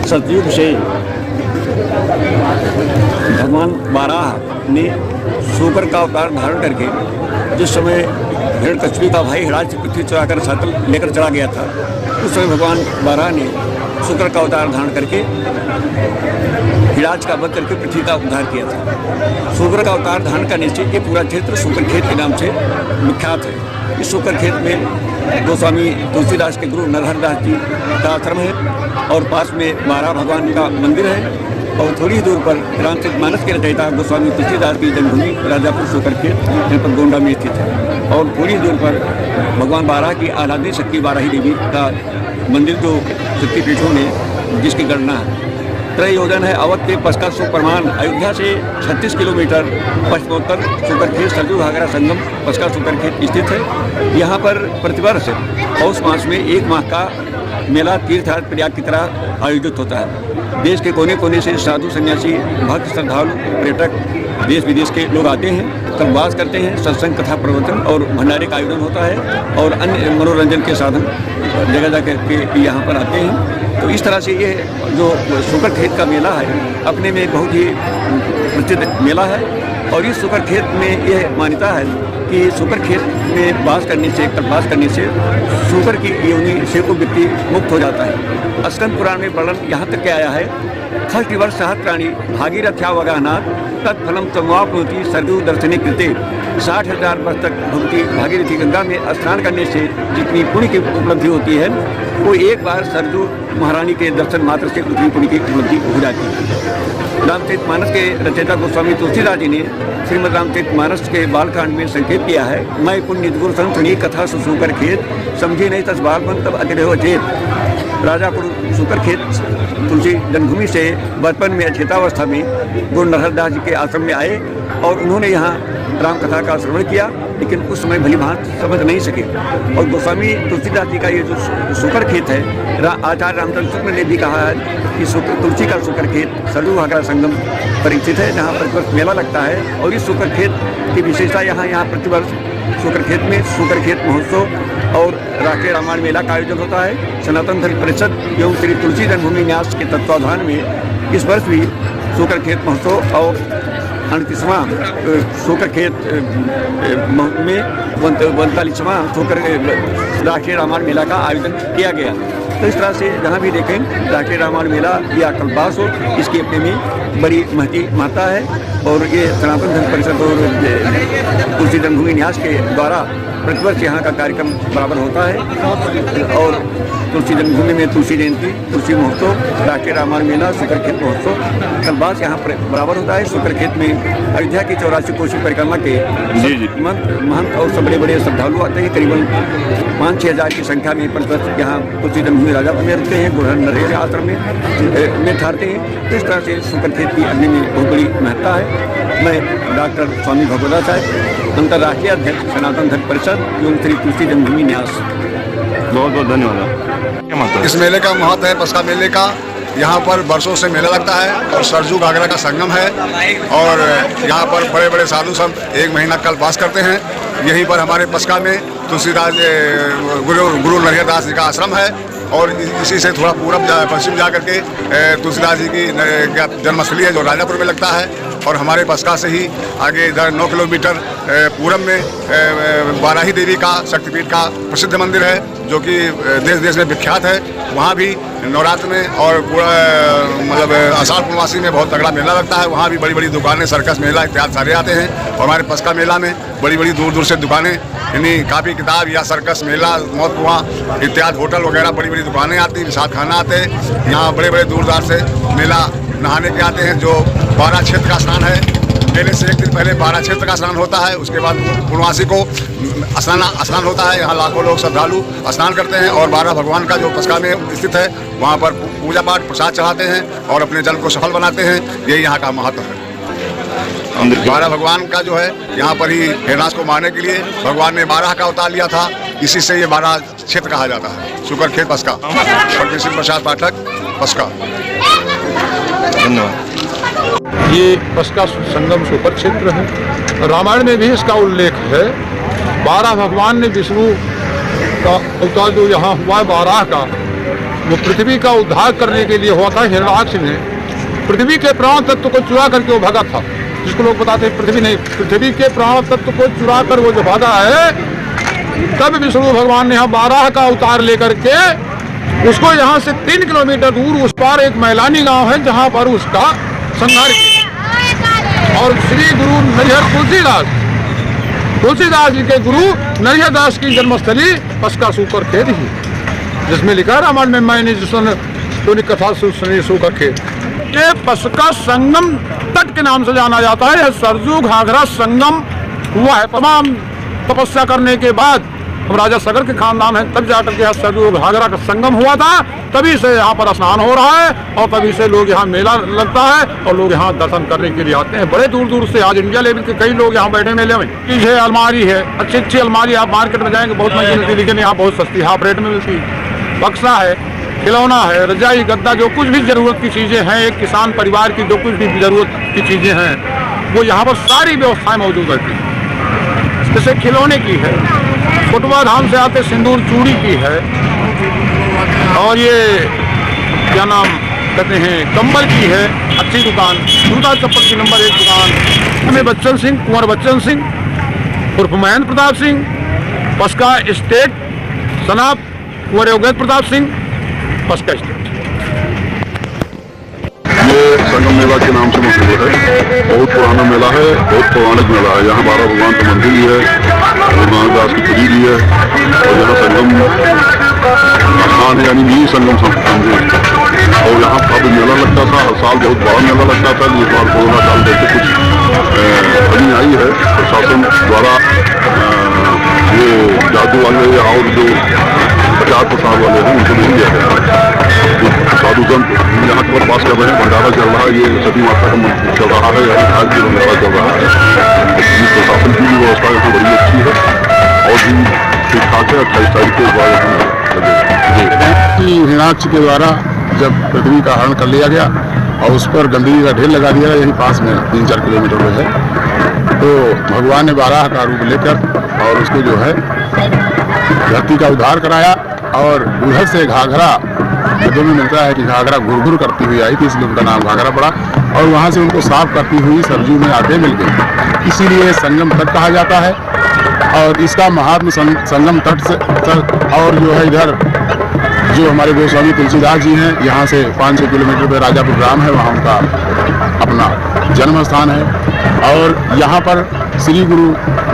सतयुग से भगवान बाराह ने सूकर का अवतार धारण करके जिस समय हिरण्यकश्यप का भाई हिराज से पृथ्वी चुराकर सातल लेकर चला गया था, उस समय भगवान बाराह ने सूकर का अवतार धारण करके हिराज का वध करके पृथ्वी का उद्धार किया था। सूकर का अवतार धारण करने से ये पूरा क्षेत्र सूकर खेत के नाम से विख्यात है। इस सूकर खेत में गोस्वामी तुलसीदास के गुरु नरहर दास जी का आश्रम है और पास में बाराह भगवान का मंदिर है और थोड़ी दूर पर रामचरितमानस के रचयिता गोस्वामी तुलसीदास की जन्मभूमि राजापुर सूकर खेत यहाँ पर गोंडा में स्थित है और थोड़ी दूर पर भगवान बाराह की आराध्य शक्ति बाराही देवी का मंदिर जो शक्तिपीठों में जिसकी गणना है। त्रय योजन है अवध के पश्का सुप्रमाण अयोध्या से 36 किलोमीटर पश्चिमोत्तर सूकर खेत सरजू घाघरा संगम पश्का सूकर खेत स्थित है। यहाँ पर प्रतिवर्ष पौष मास में 1 माह का मेला तीर्थयात्रा प्रयाग की तरह आयोजित होता है। देश के कोने कोने से साधु सन्यासी भक्त श्रद्धालु पर्यटक देश विदेश के लोग आते हैं, सब वास करते हैं। सत्संग कथा प्रवचन और भंडारे का आयोजन होता है और अन्य मनोरंजन के साधन जगह जगह के यहाँ पर आते हैं। तो इस तरह से ये जो सूकर खेत का मेला है अपने में बहुत ही प्रसिद्ध मेला है और इस सूकर खेत में यह मान्यता है कि सूकर खेत में वास करने से कल्पवास करने से सूकर की योनि से को व्यक्ति मुक्त हो जाता है। स्कंद पुराण में वर्णन यहाँ तक के आया है, खष्ट वर्ष सहस्राणी भागीरथ्या वगानाथ तत्फलम तमवाप्नोति सरजू दर्शने कृते। 60,000 वर्ष तक भगवती भागीरथी गंगा में स्नान करने से जितनी पुण्य की उपलब्धि होती है वो एक बार सरजू महारानी के दर्शन मात्र से उतनी पुण्य की उपलब्धि हो जाती है। रामचरितमानस के रचयिता गोस्वामी तुलसीदास जी ने श्रीमद् रामचरितमानस के बालकांड में संकेत किया है, मैं पुण्य गुरु संतनी कथा सुसूकर खेत समझी नहीं तस बालपन तब अतिरहो चेत। राजापुर सूकर खेत तुलसी जन्मभूमि से बचपन में अचेतावस्था में गुरु नरहर दास जी के आश्रम में आए और उन्होंने यहाँ राम कथा का श्रवण किया, लेकिन उस समय भली भांति समझ नहीं सके। और गोस्वामी तुलसीदास जी का ये जो सूकर खेत है, आचार्य रामचंद्र शुक्ल ने भी कहा है कि तुलसी का सूकर खेत सरजू घाघरा संगम पर स्थित है, जहाँ प्रतिवर्ष मेला लगता है। और इस सूकर खेत की विशेषता यहाँ प्रतिवर्ष सूकर खेत में सूकर खेत महोत्सव और राष्ट्रीय रामायण मेला का आयोजन होता है। सनातन धर्म परिषद एवं श्री तुलसी जन्मभूमि न्यास के तत्वावधान में इस वर्ष भी सूकर खेत महोत्सव और 38वां सूकर खेत में 45वां सूकर राष्ट्रीय रामायण मेला का आयोजन किया गया। तो इस तरह से जहाँ भी देखें राष्ट्रीय रामायण मेला या कल्पवास हो, इसकी अपने में बड़ी महत्ता है। और ये सनातन धर्म परिषद और तुलसी जन्मभूमि न्यास के द्वारा प्रतिवर्ष यहाँ का कार्यक्रम बराबर होता है। और तुलसी जन्मभूमि में तुलसी जयंती, तुलसी महोत्सव, राष्ट्रीय रामायण मेला, सूकर खेत महोत्सव कल्पवास यहाँ पर बराबर होता है। सूकर खेत में अयोध्या की 84 कोशी परिक्रमा के महंत और सब बड़े बड़े श्रद्धालु आते हैं। करीबन 5-6 हज़ार की संख्या में प्रतिवर्ष यहाँ तुलसी जन्मभूमि राजापुर में रहते हैं, गुरु नरहर आश्रम में ठहरते हैं। तो इस तरह से सूकर खेत की अपने में बहुत बड़ी महत्ता है। मैं डॉक्टर स्वामी भगवदा साहब, अंतर्राष्ट्रीय अध्यक्ष सनातन धर्म परिषद एवं श्री तुलसी जन्मभूमि न्यास, बहुत बहुत धन्यवाद। इस मेले का महत्व है, पस्का मेले का यहाँ पर बरसों से मेला लगता है और सरजू घाघरा का संगम है और यहाँ पर बड़े बड़े साधु संत 1 महीना कल्पवास करते हैं। यहीं पर हमारे पस्का में तुलसीदास गुरु नरहर दास जी का आश्रम है और इसी से थोड़ा पूरब पश्चिम जा करके तुलसीदास जी की जन्मस्थली है जो राजापुर में लगता है। और हमारे पस्का से ही आगे इधर 9 किलोमीटर पूरब में बाराही देवी का शक्तिपीठ का प्रसिद्ध मंदिर है जो कि देश देश में विख्यात है। वहाँ भी नवरात्र में और पूरा मतलब आषाढ़ पूर्णमासी में बहुत तगड़ा मेला लगता है। वहाँ भी बड़ी बड़ी दुकानें, सर्कस मेला इत्यादि सारे आते हैं। और हमारे पस्का मेला में बड़ी बड़ी दूर दूर से दुकानें, यानी कापी किताब या सर्कस मेला, मौत कुआं इत्यादि होटल वगैरह बड़ी बड़ी दुकानें आती हैं, साथ खाना आते हैं। यहाँ बड़े बड़े दूर दराज से मेला नहाने के आते हैं। जो 12 क्षेत्र का स्नान है, मेले से 1 दिन पहले 12 क्षेत्र का स्नान होता है। उसके बाद पूर्णमासी को स्नान होता है। यहाँ लाखों लोग श्रद्धालु स्नान करते हैं और 12 भगवान का जो पस्का में स्थित है वहाँ पर पूजा पाठ प्रसाद चढ़ाते हैं और अपने जल को सफल बनाते हैं। यही यहाँ का महत्व है। 12 भगवान का जो है यहाँ पर ही हिरणास को मारने के लिए भगवान ने 12 का अवतार लिया था, इसी से ये 12 क्षेत्र कहा जाता है। सूकर खेत पस्का, पंडित सिंह प्रसाद पाठक, पस्का। धन्यवाद। ये पस्का संगम सूपर क्षेत्र है। रामायण में भी इसका उल्लेख है। 12 भगवान ने विष्णु का अवतार जो यहाँ हुआ है 12 का, वो पृथ्वी का उद्धार करने के लिए हुआ था। हिरण्याक्ष ने पृथ्वी के प्राण तत्व को चुरा करके वो भागा था, जिसको लोग बताते हैं पृथ्वी नहीं, पृथ्वी के प्राण तत्व को चुरा कर वो जो भागा है, तब विष्णु भगवान ने यहाँ बाराह का अवतार लेकर के उसको यहाँ से 3 किलोमीटर दूर उस पार एक मैलानी गांव है जहाँ पर उसका संहार किया। और श्री गुरु नरिहर तुलसीदास जी के गुरु नरिहर दास की जन्मस्थली पसका सूकर खेत ही, जिसमें लिखा रामायण में मैंने जिसन कथा सुनी सूकर खेत। ये पसका संगम तट के नाम से जाना जाता है। यह सरजू घाघरा संगम हुआ है। तमाम तपस्या करने के बाद हम राजा सगर के खानदान है, तब जाकर के यहाँ सरजू घाघरा का संगम हुआ था। तभी से यहाँ पर स्नान हो रहा है और तभी से लोग यहाँ मेला लगता है और लोग यहाँ दर्शन करने के लिए आते हैं। बड़े दूर दूर से, आज इंडिया लेवल के कई लोग यहाँ बैठे मेले में। पीछे अलमारी है, अच्छी अच्छी अलमारी, आप मार्केट में जाएंगे बहुत महंगी मिलती है, लेकिन यहाँ बहुत सस्ती हाफ रेट में मिलती है। बक्सा है, खिलौना है, रजाई गद्दा, जो कुछ भी जरूरत की चीजें हैं, एक किसान परिवार की जो कुछ भी जरूरत की चीजें हैं वो यहाँ पर सारी व्यवस्थाएं मौजूद रहती हैं। जैसे खिलौने की है, कोटवा धाम से आते सिंदूर चूड़ी की है, और ये क्या नाम कहते हैं कंबल की है अच्छी दुकान, जूता चप्पल की नंबर 1 दुकान। हमें बच्चन सिंह, कुंवर बच्चन सिंह उर्फ महेंद्र प्रताप सिंह, पसका स्टेट सनाब कुंवर योगेंद्र प्रताप सिंह, पसका स्टेट। ये संगम मेला के नाम से मशहूर है। बहुत पुराना मेला है, बहुत पौराणिक मेला है। यहाँ 12 भगवान का मंदिर भी है, गुरु नानक दास की पुरी भी है, और यहाँ संगम स्थान है, यानी मिनी संगम समझे। और यहाँ काफी मेला लगता था, हर साल बहुत बड़ा मेला लगता था। इस बार कोरोना काल देखे कुछ कमी आई है। प्रशासन द्वारा ये जादू वाले और जो प्रचार प्रसार वाले हैं उनको नहीं दिया गया। साधु संत यहाँ पर पास कर रहे हैं, भंडारा चल रहा है, ये सती माता का चल रहा है, यहाँ का मेला चल रहा है। प्रशासन की भी व्यवस्था यहाँ बड़ी अच्छी है और भी ठीक ठाक है। 28 तारीख के बाद हिरण्याक्ष के द्वारा जब पृथ्वी का हरण कर लिया गया और उस पर गंदगी का ढेर लगा दिया, यहीं पास में 3-4 किलोमीटर में है, तो भगवान ने बाराह का रूप लेकर और उसको जो है धरती का उद्धार कराया। और उधर से घाघरा नदियों में मिलता है कि घाघरा घुर करती हुई आई थी, इसलिए उनका नाम घाघरा पड़ा। और वहाँ से उनको साफ करती हुई सरजू में आके मिल गई, इसीलिए संगम तट कहा जाता है। और इसका महात्म संगम तट से और जो है इधर जो हमारे गोस्वामी तुलसीदास जी हैं, यहाँ से 5-6 किलोमीटर पर राजापुर ग्राम है, वहाँ उनका अपना जन्म स्थान है। और यहाँ पर श्री गुरु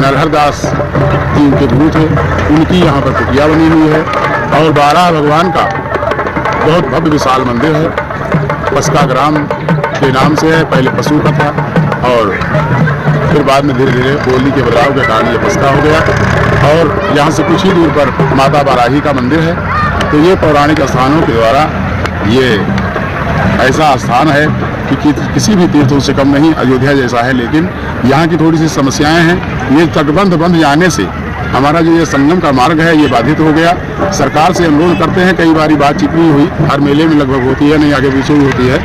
नरहर दास जी उनके गुरु थे, उनकी यहाँ पर कुटिया बनी हुई है। और बाराह भगवान का बहुत भव्य विशाल मंदिर है, पसका ग्राम के नाम से है। पहले पशु का था और फिर बाद में धीरे धीरे बोली के बदलाव के कारण ये पसका हो गया। और यहाँ से कुछ ही दूर पर माता बाराही का मंदिर है। तो ये पौराणिक स्थानों के द्वारा ये ऐसा स्थान है कि किसी भी तीर्थों से कम नहीं, अयोध्या जैसा है। लेकिन यहाँ की थोड़ी सी समस्याएं हैं। ये तटबंध बंध जाने से हमारा जो ये संगम का मार्ग है ये बाधित हो गया। सरकार से अनुरोध करते हैं, कई बारी बातचीत भी हुई, हर मेले में लगभग होती है, नहीं आगे पीछे भी होती है,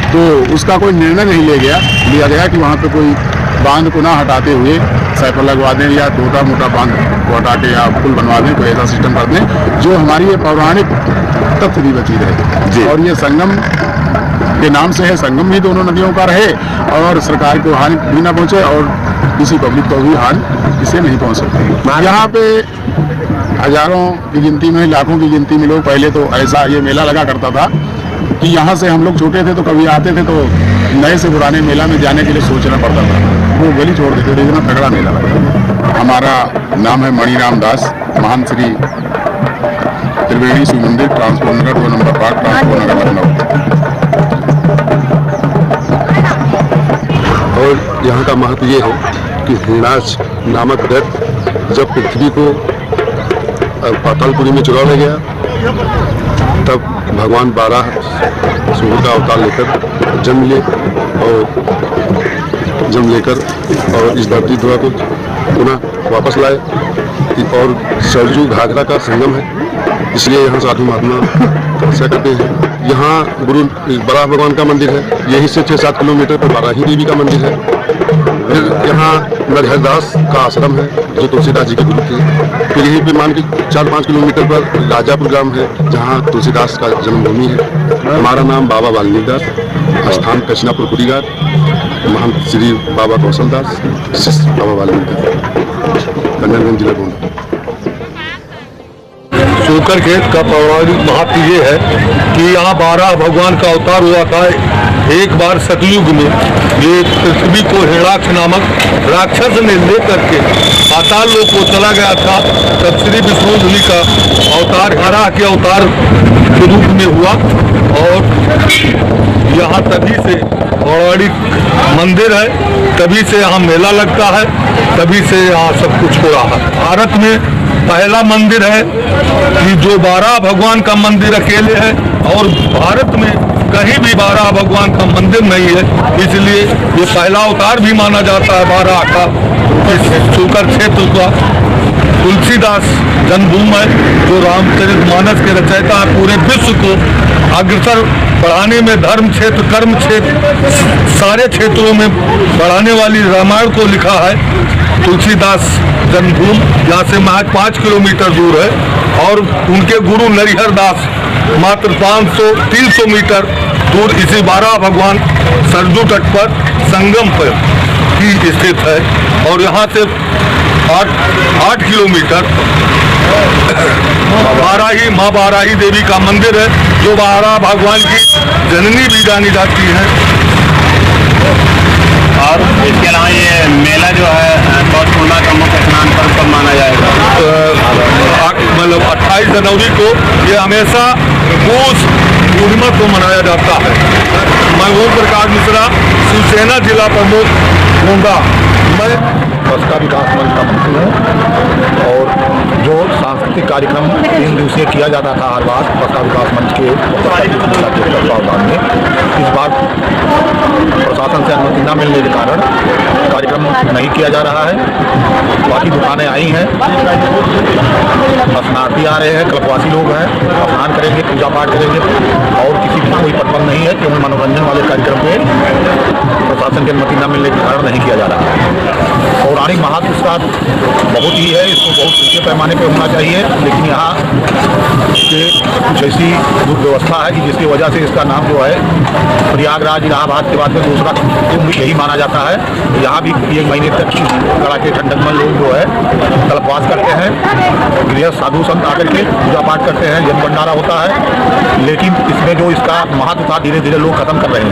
तो उसका कोई निर्णय नहीं लिया गया कि वहाँ पे कोई बांध को ना हटाते हुए साइकिल लगवा दें या छोटा मोटा बांध को हटा के या पुल बनवा दें, कोई ऐसा सिस्टम कर दें जो हमारी ये पौराणिक तथ्य भी बची रहे। और ये संगम के नाम से है, संगम भी दोनों नदियों का रहे और सरकार को हानि भी ना पहुँचे और किसी पब्लिक को भी हानि इससे नहीं पहुँच सकती। यहाँ पे हजारों की गिनती में, लाखों की गिनती में लोग, पहले तो ऐसा ये मेला लगा करता था कि यहाँ से हम लोग छोटे थे तो कभी आते थे तो नए से पुराने मेला में जाने के लिए सोचना पड़ता था, वो गली छोड़ देते थे, इतना तगड़ा मेला लगा। हमारा नाम है मणिराम दास, महान श्री त्रिवेणी शिव मंदिर, ट्रांसपोर्ट नगर 2 number park, transport Nagar Lucknow. और यहाँ का महत्व ये है कि हिरण्याक्ष नामक दैत्य जब पृथ्वी को पातालपुरी में चुरा ले गया, तब भगवान बाराह सूर्य का अवतार लेकर जन्म लेकर और इस धरती द्वारा को पुनः वापस लाए। और सरजू घाघरा का संगम है, इसलिए यहाँ साधु महात्मा तपस्या करते हैं। यहाँ गुरु बाराह भगवान का मंदिर है, यहीं से 6-7 किलोमीटर पर बाराही देवी का मंदिर है। फिर यहाँ नरहरदास का आश्रम है जो तुलसीदास जी के गुरु थे। फिर यहीं पे मान के 4-5 किलोमीटर पर राजापुर ग्राम है जहाँ तुलसीदास का जन्मभूमि है। हमारा नाम बाबा वाल्मीकि दास, स्थान कृष्णापुर कुड़ीगार, महंत श्री बाबा कौशल दास, शिष्य बाबा वाल्मीकि दास, कन्नरगंज जिला गोंडा। सूकर खेत का पौराणिक महत्व ये है कि यहाँ 12 भगवान का अवतार हुआ था। एक बार सतयुग में ये पृथ्वी को हिरणाक्ष नामक राक्षस ने लेकर के पाताल लोक को चला गया था। तब श्री विष्णु जी का अवतार हरा के अवतार के रूप में हुआ और यहाँ तभी से पौराणिक मंदिर है, तभी से यहाँ मेला लगता है, तभी से यहाँ सब कुछ हो रहा है। भारत में पहला मंदिर है कि जो 12 भगवान का मंदिर अकेले है और भारत में कहीं भी 12 भगवान का मंदिर नहीं है, इसलिए ये पहला अवतार भी माना जाता है 12 का। इस सूकर क्षेत्र का तुलसीदास जन्मभूमि है जो रामचरितमानस के रचयिता पूरे विश्व को अग्रसर बढ़ाने में, धर्म क्षेत्र, कर्म क्षेत्र, सारे क्षेत्रों में बढ़ाने वाली रामायण को लिखा है। तुलसीदास जन्मभूमि यहाँ से महज 5 किलोमीटर दूर है और उनके गुरु नरिहरदास मात्र 500-300 मीटर दूर इसी 12 भगवान सरजू तट पर संगम पर ही स्थित है। और यहाँ से 8 किलोमीटर माँ बाराही देवी का मंदिर है जो 12 भगवान की जननी भी जानी जाती है। और इसके अलावा ये मेला जो है पौष पूर्णिमा का मुख्य स्नान पर्व कब माना जाएगा? मतलब 28 जनवरी को ये हमेशा पौष पूर्णिमा को मनाया जाता है। मैं ओम प्रकाश मिश्रा, शिवसेना जिला प्रमुख गोंडा। मैं बसका विकास मंच का मंत्री हूँ और जो सांस्कृतिक कार्यक्रम 3 दिवसीय किया जाता था हर बार बसका विकास मंच के तत्वावधान में, इस बार प्रशासन से अनुमति न मिलने के कारण कार्यक्रम नहीं किया जा रहा है। बाकी दुकानें आई हैं, स्नानार्थी आ रहे हैं, कल्पवासी लोग हैं, स्नान करेंगे, पूजा पाठ करेंगे और किसी की कोई प्रतिबंध नहीं है कि उन्हें मनोरंजन वाले कार्यक्रम पे प्रशासन की अनुमति न मिलने के कारण नहीं किया जा रहा है। पौराणिक महत्व इसका बहुत ही है, इसको बहुत ऊंचे पैमाने पे होना चाहिए, लेकिन यहाँ के कुछ ऐसी दुर्व्यवस्था है कि जिसकी वजह से इसका नाम जो है प्रयागराज इलाहाबाद के बाद में दूसरा कुंभ यही माना जाता है। यहाँ भी 1 महीने तक कड़ाके ठंडक में लोग जो है कल्पवास करते हैं, गृह साधु संत आकर के पूजा पाठ करते हैं, जन भंडारा होता है, लेकिन इसमें जो इसका महत्व था धीरे धीरे लोग खत्म कर रहे हैं।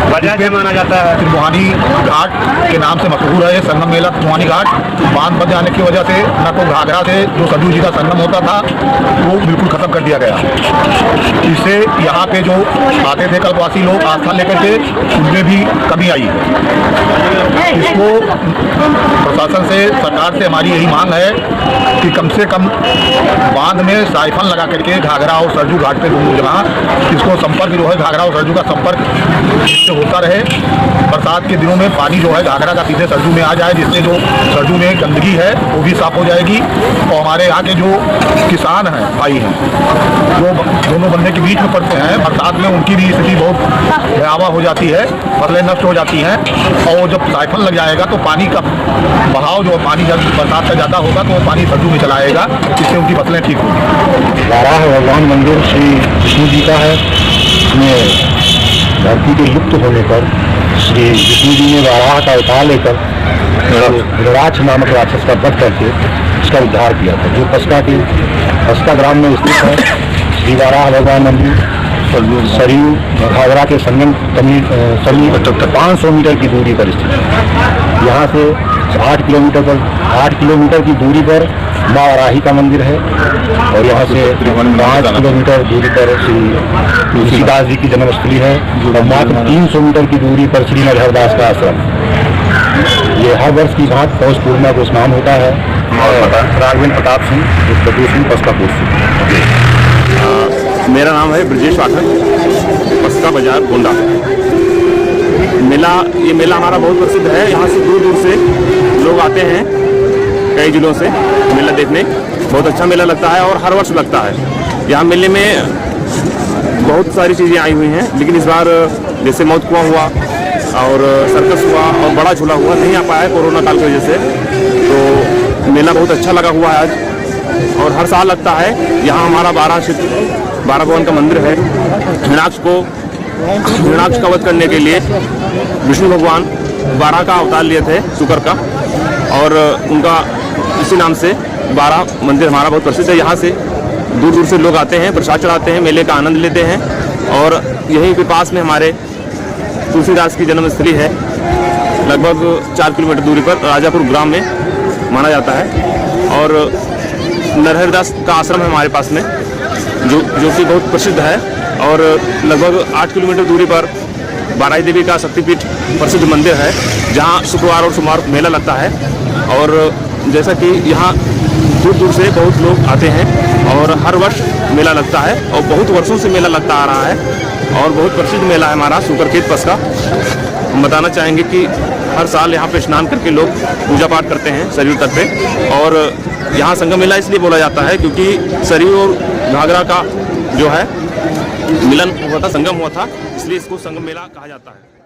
वजह क्या माना जाता है? त्रिमोहानी घाट के नाम से मशहूर है ये संगम मेला। त्रिमोहानी घाट बांध बन जाने की वजह से न तो घाघरा से जो सरजू जी का संगम होता था वो बिल्कुल खत्म कर दिया गया। इससे यहाँ पे जो आते थे कल्पवासी लोग आस्था लेकर के, उनमें भी कमी आई है। इसको प्रशासन से, सरकार से हमारी यही मांग है कि कम से कम बांध में साइफन लगा करके घाघरा और सरजू घाट पे दोनों जगह इसको संपर्क जो है घाघरा और सरजू का संपर्क इससे होता रहे। बरसात के दिनों में पानी जो है घाघरा का सीधे सरजू में आ जाए, जिससे जो सरजू में गंदगी है वो भी साफ हो जाएगी। और हमारे यहाँ के जो किसान हैं, भाई हैं, जो दोनों बंदे के बीच में पड़ते हैं, बरसात में उनकी भी स्थिति बहुत भयावह हो जाती है, फसलें नष्ट हो जाती हैं। और जब साइफन लग जाएगा तो पानी का बहाव जो पानी जब बरसात का ज़्यादा होगा तो वो पानी सरजू में चला आएगा, जिससे उनकी फसलें ठीक होंगी। 12 भगवान मंदिर श्री विष्णु जी का है। इसमें धरती के लुप्त होने पर श्री विष्णु जी ने वाराह का अवतार लेकर हिरणाक्ष नामक राक्षस का वध करके उसका उद्धार किया था, जो पसका ग्राम में स्थित है। श्री वाराह भगवान मंदिर सरयू घाघरा के संगम 500 मीटर की दूरी पर स्थित है। यहाँ से 8 किलोमीटर की दूरी पर माँ वाराही का मंदिर है और यहाँ से 5 किलोमीटर दूरी पर श्री तुलसीदास जी की जन्मस्थली है और मात्र 300 मीटर की दूरी पर श्री नरहरदास का आश्रम। ये हर वर्ष की भांति पौष पूर्णिमा को स्नान होता है। राघवेंद्र प्रताप सिंह, प्रदेश सिंह, पसकापुर से। मेरा नाम है ब्रजेश पाठक, पसका बाजार गोंडा। ये मेला हमारा बहुत प्रसिद्ध है। यहाँ से दूर दूर से लोग आते हैं, कई जिलों से मेला देखने। बहुत अच्छा मेला लगता है और हर वर्ष लगता है। यहाँ मेले में बहुत सारी चीज़ें आई हुई हैं, लेकिन इस बार जैसे मौत कुआं हुआ, और सर्कस हुआ और बड़ा झूला हुआ, नहीं आ पाया है कोरोना काल की वजह से। तो मेला बहुत अच्छा लगा हुआ है आज, और हर साल लगता है। यहाँ हमारा 12 भगवान का मंदिर है। हिरणाक्ष का वध करने के लिए विष्णु भगवान 12 का अवतार लिए थे, शुक्र का, और उनका इसी नाम से 12 मंदिर हमारा बहुत प्रसिद्ध है। यहाँ से दूर दूर से लोग आते हैं, प्रसाद चढ़ाते हैं, मेले का आनंद लेते हैं। और यहीं के पास में हमारे तुलसीदास की जन्मस्थली है, लगभग 4 किलोमीटर दूरी पर राजापुर ग्राम में माना जाता है। और नरहरिदास का आश्रम है हमारे पास में, जो कि बहुत प्रसिद्ध है। और लगभग 8 किलोमीटर दूरी पर बाराही देवी का शक्तिपीठ प्रसिद्ध मंदिर है, जहाँ शुक्रवार और सोमवार मेला लगता है। और जैसा कि यहाँ दूर दूर से बहुत लोग आते हैं और हर वर्ष मेला लगता है, और बहुत वर्षों से मेला लगता आ रहा है, और बहुत प्रसिद्ध मेला है हमारा सुकरखेत पसका। हम बताना चाहेंगे कि हर साल यहाँ पे स्नान करके लोग पूजा पाठ करते हैं सरयू तट पे। और यहाँ संगम मेला इसलिए बोला जाता है क्योंकि सरयू और घाघरा का जो है मिलन हुआ था, संगम हुआ था, इसलिए इसको संगम मेला कहा जाता है।